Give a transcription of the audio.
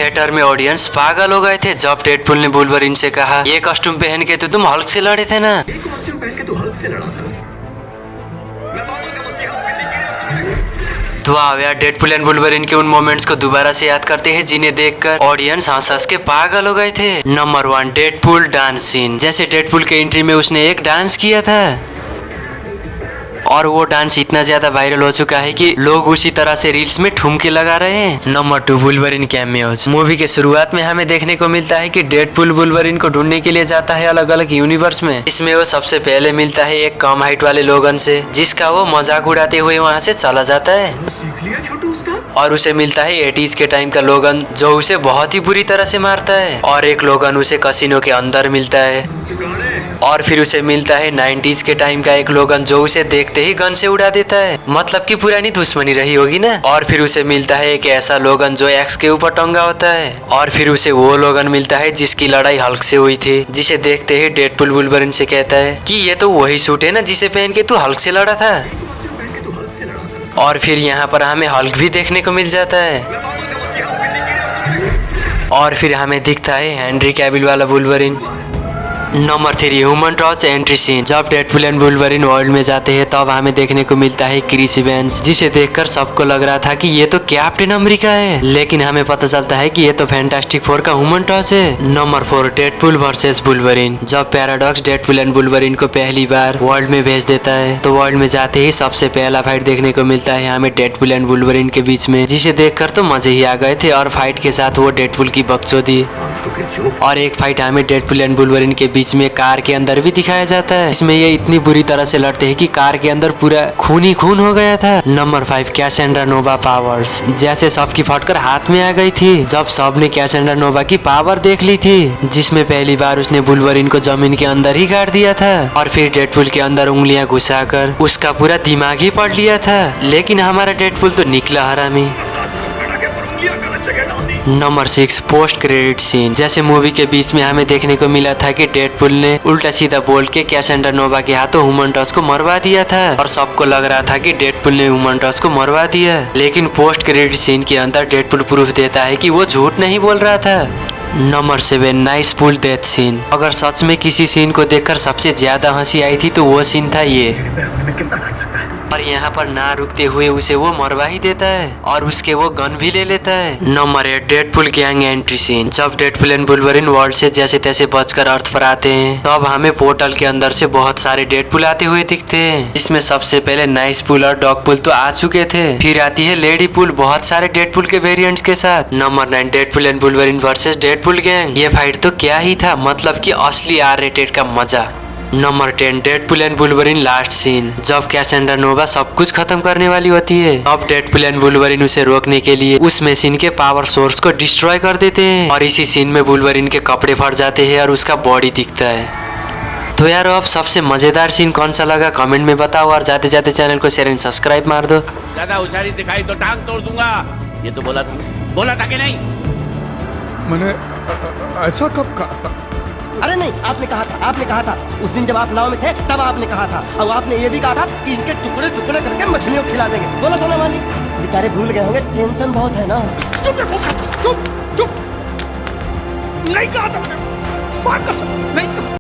Theatre में audience पागल हो गए थे जब डेडपुल ने वुल्वरीन से कहा, ये कॉस्ट्यूम पहन के तो तुम हल्क से लड़े थे ना। ये कॉस्ट्यूम पहन के तू हल्क से लड़ा था। तो आओ यार, डेडपुल एंड वुल्वरीन के उन मोमेंट्स को दोबारा से याद करते हैं जिन्हें देखकर ऑडियंस हंस हंस के पागल हो गए थे। Number 1, Deadpool dance scene. जैसे डेडपुल के एंट्री में उसने एक डांस किया था और वो डांस इतना ज्यादा वायरल हो चुका है कि लोग उसी तरह से रील्स में ठुमके लगा रहे हैं। Number 2, Wolverine cameos. मूवी के शुरुआत में हमें देखने को मिलता है कि डेडपुल वुल्वरीन को ढूंढने के लिए जाता है अलग अलग यूनिवर्स में। इसमें वो सबसे पहले मिलता है एक कम हाइट वाले लोगन से, जिसका वो मजाक उड़ाते हुए वहाँ से चला जाता है। सीख लिया छोटू उस्ताद। और उसे मिलता है 80s के टाइम का लोगन जो उसे बहुत ही बुरी तरह से मारता है। और एक लोगन उसे कसिनो के अंदर मिलता है। और फिर उसे मिलता है 90s के टाइम का एक लोगन जो उसे देखते ही गन से उड़ा देता है, मतलब कि पुरानी दुश्मनी रही होगी ना। और फिर उसे मिलता है एक ऐसा लोगन जो एक्स के ऊपर टंगा होता है। और फिर उसे वो लोगन मिलता है जिसकी लड़ाई हल्क से हुई थी, जिसे देखते ही डेडपुल वुल्वरीन से कहता है कि ये तो वही सूट है ना जिसे पहन के तू हल्क से लड़ा था। और फिर यहाँ पर हमें हल्क भी देखने को मिल जाता है। और फिर हमें दिखता है हेनरी कैविल वाला Wolverine. Number 3, Human Torch entry scene. जब डेडपुल एंड वुल्वरीन वर्ल्ड में जाते हैं तब हमें देखने को मिलता है क्रिस इवेंस, जिसे देखकर सबको लग रहा था कि ये तो कैप्टन अमेरिका है, लेकिन हमें पता चलता है कि ये तो फैंटास्टिक फोर का ह्यूमन टॉर्च है। Number 4, Deadpool versus Wolverine. जब पैराडॉक्स डेडपुल एंड वुल्वरीन को पहली बार वर्ल्ड में भेज देता है तो वर्ल्ड में जाते ही सबसे पहला फाइट देखने को मिलता है हमें डेडपुल एंड वुल्वरीन के बीच में, जिसे देखकर तो मजे ही आ गए थे। और फाइट के साथ वो डेडपुल की बकचोदी। और एक फाइट हमें डेडपुल एंड वुल्वरीन के बीच में कार के अंदर भी दिखाया जाता है। इसमें ये इतनी बुरी तरह से लड़ते हैं कि कार के अंदर पूरा खून ही खून हो गया था। नंबर 5, कैसेंड्रा नोवा पावर्स। जैसे सबकी फटकर हाथ में आ गई थी जब सबने कैसेंड्रा नोवा की पावर देख ली थी, जिसमें पहली बार उसने वुल्वरीन को जमीन के अंदर ही गाड़ दिया था और फिर डेडपुल के अंदर उंगलियां घुसाकर उसका पूरा दिमाग ही पढ़ लिया था। लेकिन हमारा डेडपुल तो निकला हरामी। Number 6, post credit scene. जैसे मूवी के बीच में हमें देखने को मिला था कि डेडपुल ने उल्टा सीधा बोल के कैसेंड्रा नोवा के हाथों ह्यूमन टॉर्च को मरवा दिया था और सबको लग रहा था कि डेडपुल ने ह्यूमन टॉर्च को मरवा दिया। लेकिन पोस्ट क्रेडिट सीन के अंदर डेडपुल प्रूफ देता है कि वो झूठ नहीं बोल रहा था। नंबर 7, नाइस पुल डेथ सीन। अगर सच में किसी सीन को देखकर सबसे ज्यादा हंसी आई थी तो वो सीन था ये। और यहाँ पर ना रुकते हुए उसे वो मरवा ही देता है और उसके वो गन भी ले लेता है। Number 8, Deadpool gang entry scene. जब डेडपुल एंड वुल्वरीन वर्ल्ड से जैसे तैसे बचकर अर्थ पर आते हैं तब हमें पोर्टल के अंदर से बहुत सारे डेडपुल आते हुए दिखते हैं, जिसमें सबसे पहले नाइस पुल और डॉग पुल तो आ चुके थे। फिर आती है लेडी पुल बहुत सारे डेडपुल के वेरिएंट्स के साथ। Number 9, Deadpool and Wolverine versus Deadpool gang. ये फाइट तो क्या ही था, मतलब कि असली R-rated का मजा। Number 10, Deadpool and Wolverine last scene. जब कैसेंड्रा नोवा सब कुछ खत्म करने वाली होती है अब डेडपुल एंड वुल्वरीन उसे रोकने के लिए उस मशीन के पावर सोर्स को डिस्ट्रॉय कर देते हैं और इसी सीन में वुल्वरीन के कपड़े फट जाते हैं और उसका बॉडी दिखता है। तो यार अब सबसे मजेदार सीन कौन सा लगा कमेंट में बताओ और जाते जाते चैनल को शेयर एंड सब्सक्राइब मार दो। ज्यादा होशियारी दिखाई तो टांग तोड़ दूंगा। ये तो बोला था कि नहीं? मैंने ऐसा कब कहा था? अरे नहीं, आपने कहा था उस दिन जब आप नाव में थे तब आपने कहा था, और आपने ये भी कहा था कि इनके टुकड़े टुकड़े करके मछलियों खिला देंगे। बोला था ना मालिक। बेचारे भूल गए होंगे, टेंशन बहुत है ना। चुप नहीं कहा था मैंने, नहीं कहा।